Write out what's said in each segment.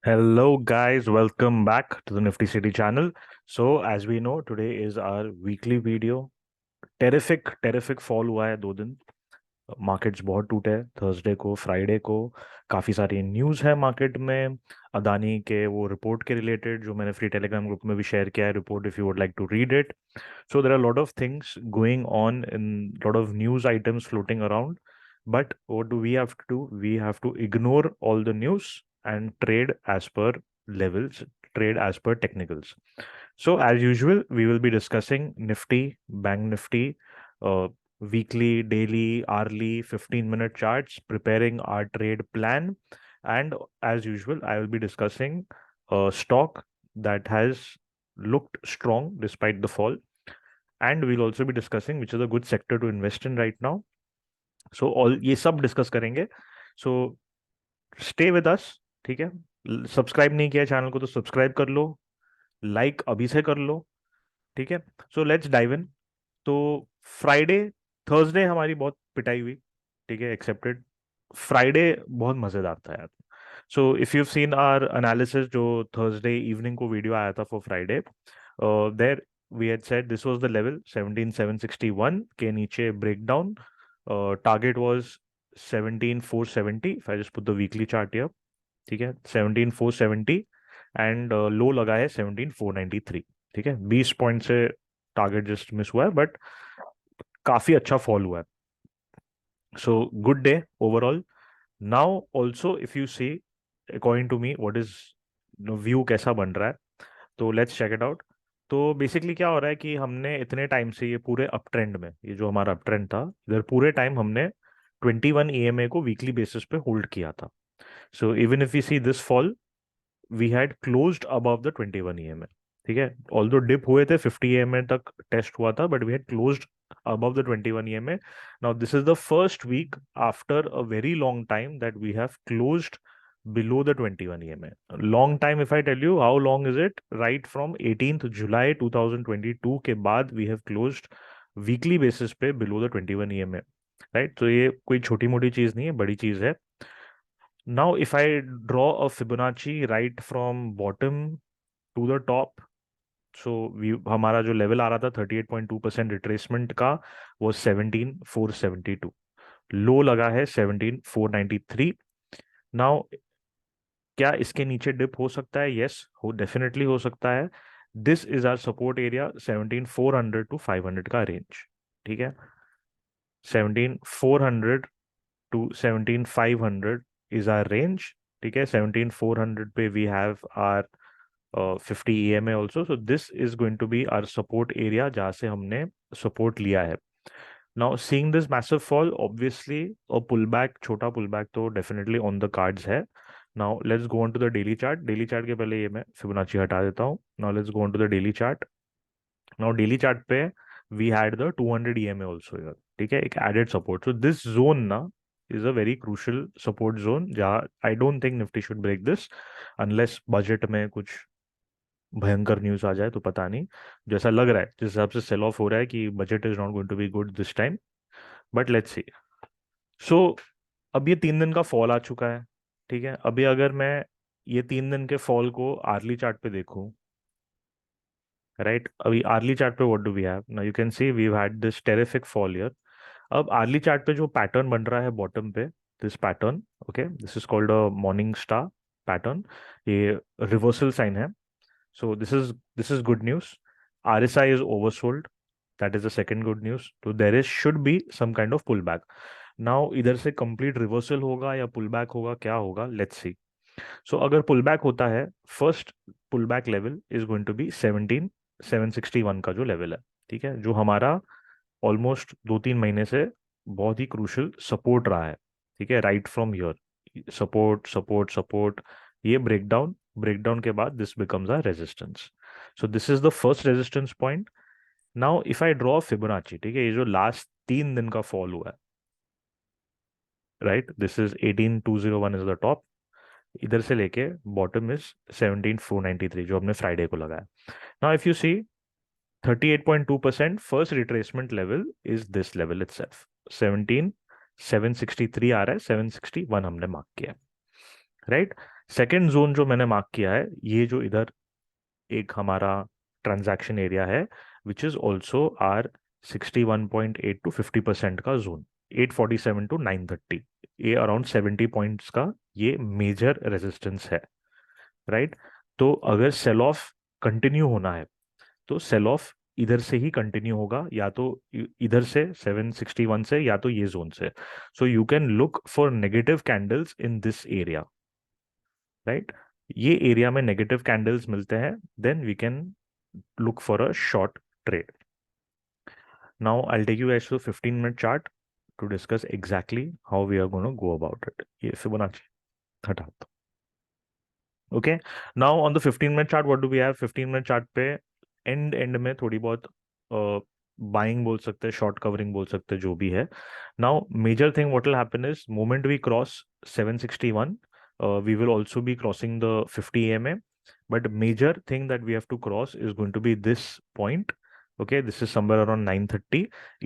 Hello, guys. Welcome back to the Nifty City channel. So, as we know, today is our weekly video. Terrific fall हुआ है 2 दिन। Markets बहुत टूटे हैं Thursday को, Friday को। काफ़ी सारी न्यूज़ है मार्केट में। अदानी के वो रिपोर्ट के रिलेटेड, जो मैंने फ्री टेलीग्राम ग्रुप में भी शेयर किया है report, if you would like to read it. So there are a lot of things going on in lot of news items floating around. But what do we have to do? We have to ignore all the news and trade as per levels, trade as per technicals. So as usual, we will be discussing Nifty, Bank Nifty, weekly, daily, hourly, 15-minute charts, preparing our trade plan. And as usual, I will be discussing a stock that has looked strong despite the fall, and we'll also be discussing which is a good sector to invest in right now. So all ये सब discuss करेंगे. So stay with us. ठीक है. Subscribe नहीं किया channel को तो subscribe कर लो, लाइक अभी से कर लो. ठीक है. So let's dive in. तो फ्राइडे, थर्सडे हमारी बहुत पिटाई हुई. ठीक है, एक्सेप्टेड. फ्राइडे बहुत मजेदार था यार. So if you seen our analysis, जो थर्सडे इवनिंग को वीडियो आया था for Friday, there we had said this was the level 17761 के नीचे breakdown. Target was 17470 if I just put the weekly chart here. ठीक है, 17470 एंड लो लगा है 17493. ठीक है, 20 पॉइंट से टारगेट जस्ट मिस हुआ है, बट काफी अच्छा फॉल हुआ है. So good day overall. Now also if you see, according to me, what is view कैसा बन रहा है, तो लेट्स चेक इट आउट. तो बेसिकली क्या हो रहा है कि हमने इतने टाइम से ये पूरे अप ट्रेंड में, ये जो हमारा अप ट्रेंड था, इधर पूरे टाइम हमने 21 EMA को वीकली बेसिस पे होल्ड किया था. So even if you see this fall, we had closed above the 21 EMA. ठीक है, ऑल्दो डिप हुए थे, 50 EMA तक टेस्ट हुआ था, but we had closed above the 21 EMA. Now, this is the first week after a very long time that we have closed below the 21 EMA. Long time, if I tell you, how long is it? Right from 18th July 2022 के बाद we have closed weekly basis पे below the 21 EMA. Right? तो ये कोई छोटी मोटी चीज नहीं है, बड़ी चीज है. Now, if I draw a Fibonacci right from bottom to the top, सो हमारा जो लेवल आ रहा था 38.2% रिट्रेसमेंट का, वो 17472. लो लगा है 17493. नाउ, क्या इसके नीचे डिप हो सकता है? यस, हो डेफिनेटली हो सकता है. This is our support area, 17400 to 500 का रेंज. ठीक है, 17400 टू 17500 इज आर रेंज. ठीक है, 17400 पे we have our 50 EMA also. So this is going to be our support area जहां से हमने सपोर्ट लिया है. Now seeing this massive fall, obviously और पुल बैक, छोटा पुल बैक तो डेफिनेटली ऑन द कार्ड्स है. Now let's go on to the daily chart. Daily chart के पहले ये मैं फिबोनाची हटा देता हूँ. Now let's go on to the daily chart. Now daily chart पे we had the 200 EMA also here. ठीक है, एक added support. So this zone ना is a very crucial support zone, जहाँ I don't think Nifty should break this unless budget में कुछ भयंकर news आ जाए. तो पता नहीं, जैसा लग रहा है, जिस हिसाब से सेल ऑफ हो रहा है, कि budget is not going to be good this time. But let's see. So अब ये 3 दिन का फॉल आ चुका है. ठीक है, अभी अगर मैं ये 3 दिन के फॉल को आर्ली चार्ट पे देखूं, राइट, अभी आर्ली चार्ट पे what do we have now? You can see we had this terrific fall here. अब आर्ली चार्ट पे जो पैटर्न बन रहा है बॉटम पे, this pattern, okay, this is called a morning star pattern. ये रिवर्सल साइन है. So this is good news. RSI is oversold. That is the second good news. So there is should be some kind of pullback. Now इधर से complete reversal होगा या pullback होगा, क्या होगा? Let's see. So अगर pullback होता है, first pullback level is going to be 17761 का जो level है. ठीक है, जो हमारा ऑलमोस्ट 2-3 महीने से बहुत ही क्रूशल सपोर्ट रहा है. ठीक है, right from here support support support, ये ब्रेकडाउन, ब्रेकडाउन के बाद this becomes a resistance. So this is the first resistance point. Now if I draw Fibonacci, ठीक है, ये जो लास्ट 3 दिन का फॉल हुआ है, right, this is 18201 is the top. इधर से लेके बॉटम इज 17493 जो हमने फ्राइडे को लगाया. Now if you see 38.2% first retracement level is this level itself. 17763 आ रहा है, 761 हमने मार्क किया, राइट. सेकेंड जोन जो मैंने मार्क किया है, ये जो इधर एक हमारा ट्रांजैक्शन एरिया है, which is also our 61.8 to 50% का जोन, 847 टू 930, ये अराउंड 70 पॉइंट्स का ये मेजर रेजिस्टेंस है, राइट। तो अगर सेल ऑफ कंटिन्यू होना है तो सेल ऑफ इधर से ही कंटिन्यू होगा, या तो इधर से 761 से, या तो ये जोन से। So you can look for negative candles in this area, right. ये एरिया में नेगेटिव कैंडल्स मिलते हैं, then we can look for a short trade. Now I'll take you guys to 15-minute chart to discuss exactly how we are going to go about it. ये Fibonacci हटा दो। Okay. Now on the 15-minute chart, what do we have? 15-minute chart पे and में थोड़ी बहुत buying बोल सकते हैं, शॉर्ट कवरिंग बोल सकते हैं, जो भी है। Now major thing what will happen is moment we cross 761, we will also be crossing the 50 EMA, but major thing that we have to cross is going to be this point. Okay, this is somewhere around 930,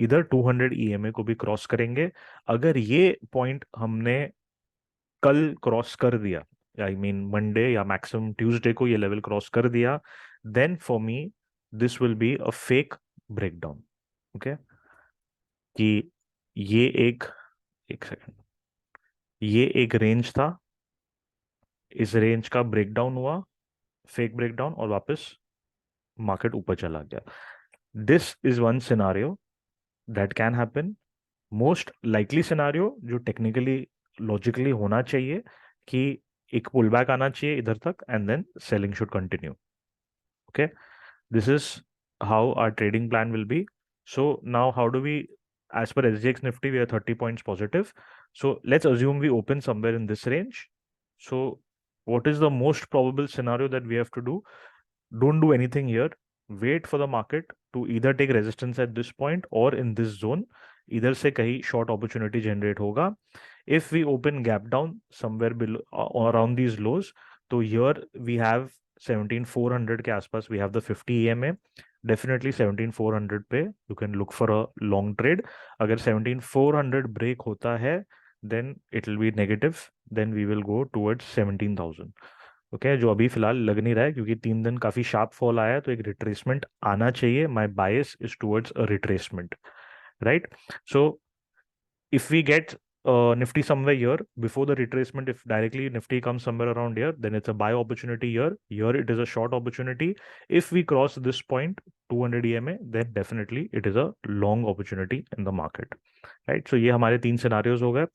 इधर 200 EMA को भी cross करेंगे। अगर ये point हमने कल cross कर दिया, आई मीन मंडे या मैक्सिमम ट्यूसडे को ये लेवल क्रॉस कर दिया, then for me this will be a fake breakdown. Okay, कि ये एक सेकंड, ये एक रेंज था, इस रेंज का ब्रेकडाउन हुआ, फेक ब्रेकडाउन, और वापस मार्केट ऊपर चला गया। This is one scenario that can happen. Most likely scenario जो टेक्निकली लॉजिकली होना चाहिए कि एक पुल बैक आना चाहिए इधर तक, and then selling should continue. Okay, this is how our trading plan will be. So now how do we, as per SGX Nifty, we are 30 points positive. So let's assume we open somewhere in this range. So what is the most probable scenario that we have to do? Don't do anything here. Wait for the market to either take resistance at this point or in this zone. इधर से कहीं short opportunity generate होगा. If we open gap down somewhere below around these lows, तो here we have 17400 के आसपास we have the 50 EMA. Definitely 17400 पे you can look for a long trade. अगर 17400 break होता है, then it will be negative. Then we will go towards 17,000. Okay, जो अभी फिलहाल लग नहीं रहा है, क्योंकि 3 दिन काफी शार्प फॉल आया है, तो एक रिट्रेसमेंट आना चाहिए। My bias is towards a retracement, right. So if we get Nifty somewhere here before the retracement, if directly Nifty comes somewhere around here, then it's a buy opportunity here. Here it is a short opportunity. If we cross this point, 200 EMA, then definitely it is a long opportunity in the market, right? So ये हमारे 3 scenarios हो गए।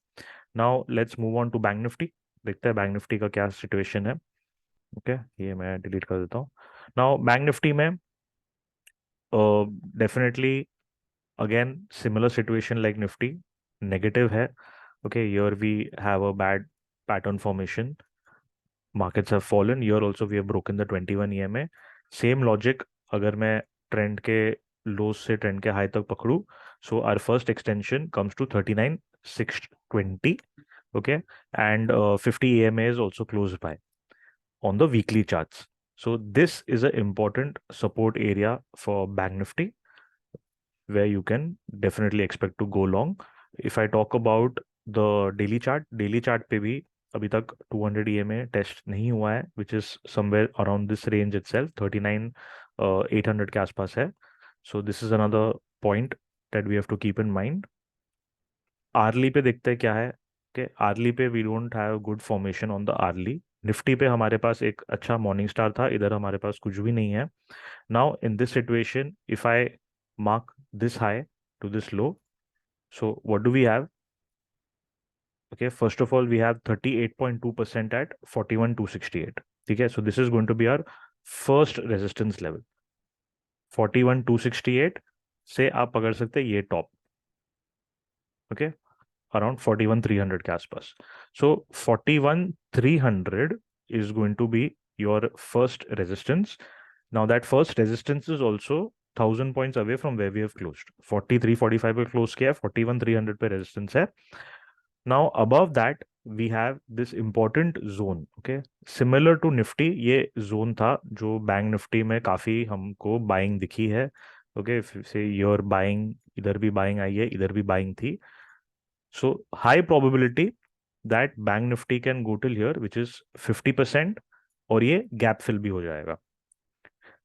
Now let's move on to Bank Nifty. देखते हैं Bank Nifty का क्या situation है। Okay, ये मैं डिलीट कर देता हूँ। नाउ बैंक निफ्टी में definitely again similar situation like Nifty, negative है। Okay, here we have a bad pattern formation, markets have fallen, here also we have broken the 21 EMA। Same logic, अगर मैं ट्रेंड के लो से ट्रेंड के हाई तक पकड़ू, so our first extension comes to 39,620। Okay, and 50 EMA is also close by on the weekly charts. So this is an important support area for Bank Nifty where you can definitely expect to go long. If I talk about the daily chart पे भी अभी तक 200 EMA test नहीं हुआ है, which is somewhere around this range itself, 39,800 के आसपास है. So this is another point that we have to keep in mind. Hourly पे देखते हैं क्या है। कि आर्ली पे we don't have good formation on the hourly. Nifty पे हमारे पास एक अच्छा मॉर्निंग स्टार था, इधर हमारे पास कुछ भी नहीं है। Now in this situation if I mark this high to this low, so what do we have? Okay, first of all we have 38.2% at 41,268। ठीक है, so this is going to be our first resistance level. 41,268 से आप पकड़ सकते हैं ये top. Okay, around 41,300 के आसपास। So 41,300 is going to be your first resistance. Now that first resistance is also 1,000 points away from where we have closed. 4345 पे close किया, 41,300 पे resistance है। Now above that we have this important zone. Okay, similar to Nifty, ये zone था जो bank Nifty में काफी हमको बाइंग दिखी है। ओके, से योर बाइंग, इधर भी बाइंग आई है, इधर भी बाइंग थी। So high probability that bank Nifty can go till here which is 50% और ये गैप फिल भी हो जाएगा.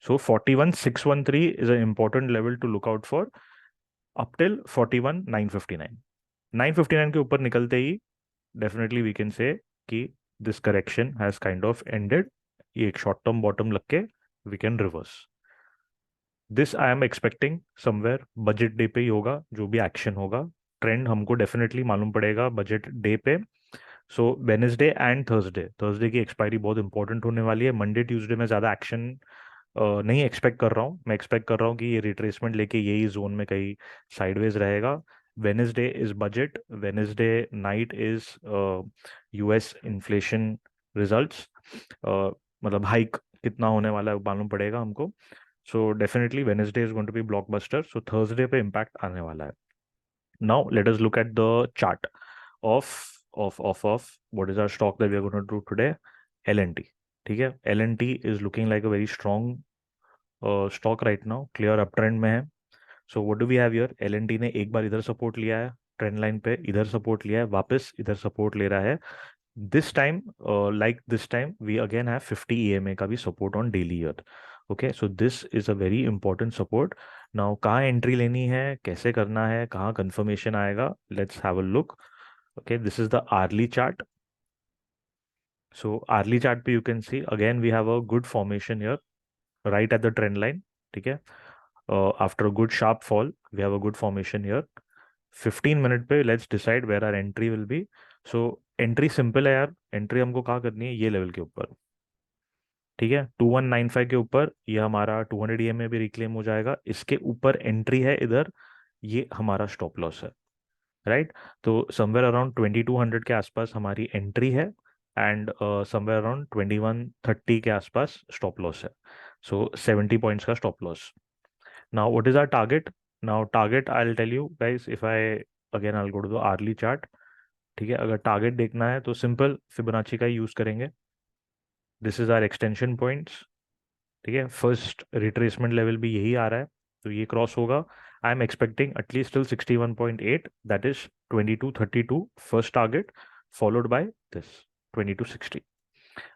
So 41,613 is a important level to look out for up till 41,959. 959 के ऊपर निकलते ही डेफिनेटली वी कैन से कि this correction has kind of ended. ये एक शॉर्ट टर्म बॉटम लग के we can reverse. This I am expecting somewhere budget day पे ही होगा. जो भी एक्शन होगा ट्रेंड हमको डेफिनेटली मालूम पड़ेगा बजट डे पे. सो वेनेसडे एंड थर्सडे, थर्सडे की एक्सपायरी बहुत इंपॉर्टेंट होने वाली है. मंडे ट्यूसडे में ज़्यादा एक्शन नहीं एक्सपेक्ट कर रहा हूँ. मैं एक्सपेक्ट कर रहा हूँ कि ये रिट्रेसमेंट लेके यही जोन में कहीं साइडवेज रहेगा. Wednesday is budget. Wednesday night is US inflation results. मतलब हाइक कितना होने वाला है मालूम पड़ेगा हमको. So definitely Wednesday is going to be blockbuster. So Thursday पे इम्पैक्ट आने वाला है. Now let us look at the chart of what is our stock that we are going to do today. L&T. ठीक है. L&T is looking like a very strong stock right now. Clear uptrend में है. So what do we have here? L&T ने एक बार इधर support लिया है trend line पे, इधर सपोर्ट लिया है, वापस इधर सपोर्ट ले रहा है. This time like this time we again have 50 EMA का भी support on daily year. Okay, so this is a very important support. Now कहाँ एंट्री लेनी है, कैसे करना है, कहाँ कंफर्मेशन आएगा, let's have a look. Okay, this is the hourly chart. So hourly chart पे you can see again we have a good formation here right at the trend line. ठीक है. After a good sharp fall we have a good formation here. 15 minute पे let's decide where our entry will be. So entry simple है यार. entry हमको कहाँ करनी है, ये लेवल के ऊपर. ठीक है. 2195 के ऊपर ये हमारा 200 EMA भी रिक्लेम हो जाएगा. इसके ऊपर एंट्री है इधर, ये हमारा स्टॉप लॉस है. राइट. तो समवेयर अराउंड 2200 के आसपास हमारी एंट्री है एंड समवेयर अराउंड 2130 के आसपास स्टॉप लॉस है. सो 70 पॉइंट्स का stop loss. Now what is our target? Now target I will tell you guys if I again I will go to the hourly chart. ठीक है. अगर target देखना है तो सिंपल फिबोनाची का use करेंगे. This is our extension points. ठीक है. फर्स्ट रिट्रेसमेंट लेवल भी यही आ रहा है, तो ये क्रॉस होगा. I am expecting at least till 61.8, that is 2232 first target, followed by this 2260.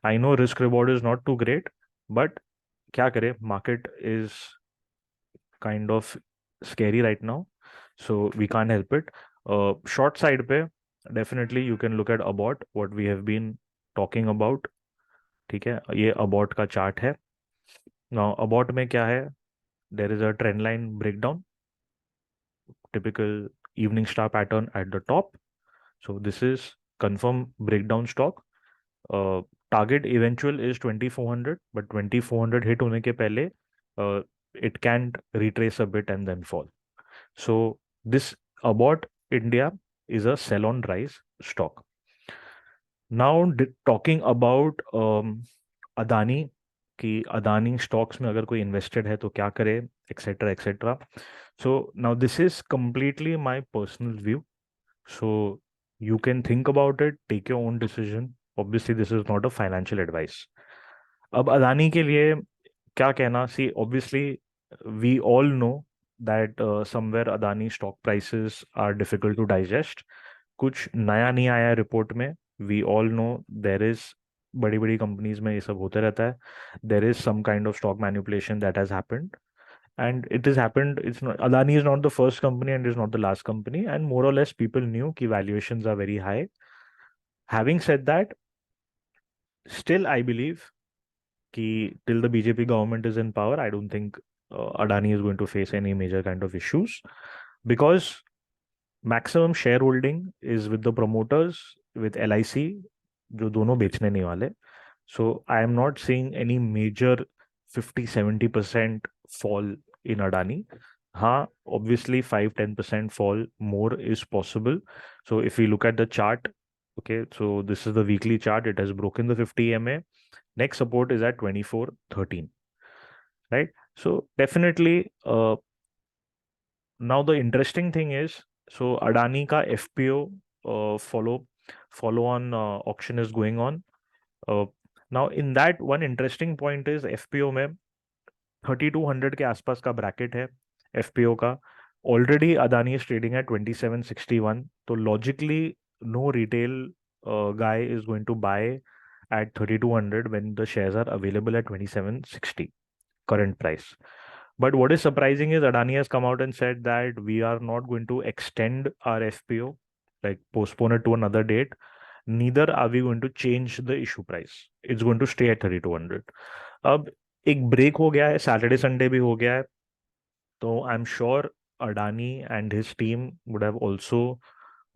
I know risk reward is not too great, but क्या करें, market is kind of scary right now, so we can't help it. Short side पे definitely you can look at about what we have been talking about. ठीक है. ये about का chart है. Now about में क्या है, there is a trend line breakdown, typical evening star pattern at the top. So this is confirm breakdown stock. Target eventual is 2400, but 2400 hit होने के पहले it can retrace a bit and then fall. So this about India is a sell on rise stock. Now talking about Adani, कि Adani stocks में अगर कोई invested है तो क्या करे, etcetera etcetera. So now this is completely my personal view. So you can think about it, take your own decision. Obviously this is not a financial advice. अब अदानी के लिए क्या कहना, see obviously we all know that somewhere Adani stock prices are difficult to digest. कुछ नया नहीं आया report में. We all know there is, बड़ी बड़ी कंपनीज में ये सब होते रहता है. There is some kind of stock manipulation that has happened and it has happened. It's not, Adani is not the first company and is not the last company, and more or less people knew ki valuations are very high. Having said that, still I believe ki till the BJP government is in power, I don't think Adani is going to face any major kind of issues, because maximum shareholding is with the promoters, with LIC, जो दोनों बेचने नहीं वाले. So I am not seeing any major 50-70% fall in Adani. हाँ, obviously 5-10% fall more is possible. So if we look at the chart, okay, so this is the weekly chart. It has broken the 50 EMA. Next support is at 2413, right? So definitely, now the interesting thing is, so Adani ka FPO follow on auction is going on. Uh, Now in that, one interesting point is FPO में 3200 के आसपास का bracket है FPO का. Already Adani is trading है 2761. तो logically no retail guy is going to buy at 3,200 when the shares are available at 2,760 current price. But what is surprising is Adani has come out and said that we are not going to extend our FPO, like postpone it to another date. Neither are we going to change the issue price. It's going to stay at 3,200. अब एक break हो गया है, Saturday Sunday भी हो गया है, तो I am sure Adani and his team would have also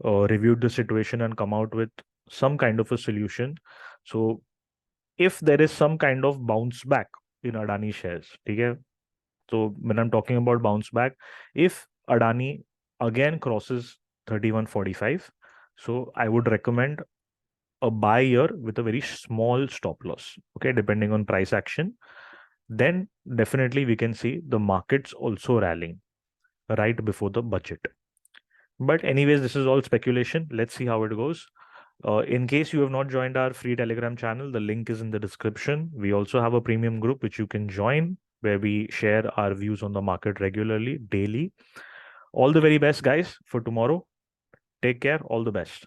reviewed the situation and come out with some kind of a solution. So if there is some kind of bounce back in Adani shares, ठीक है? So when I'm talking about bounce back, if Adani again crosses 3145, so I would recommend a buy here with a very small stop loss, okay, depending on price action. Then definitely we can see the markets also rallying right before the budget. But anyways, this is all speculation. Let's see how it goes. In case you have not joined our free Telegram channel, the link is in the description. We also have a premium group which you can join, where we share our views on the market regularly, daily. All the very best, guys, for tomorrow. Take care. All the best.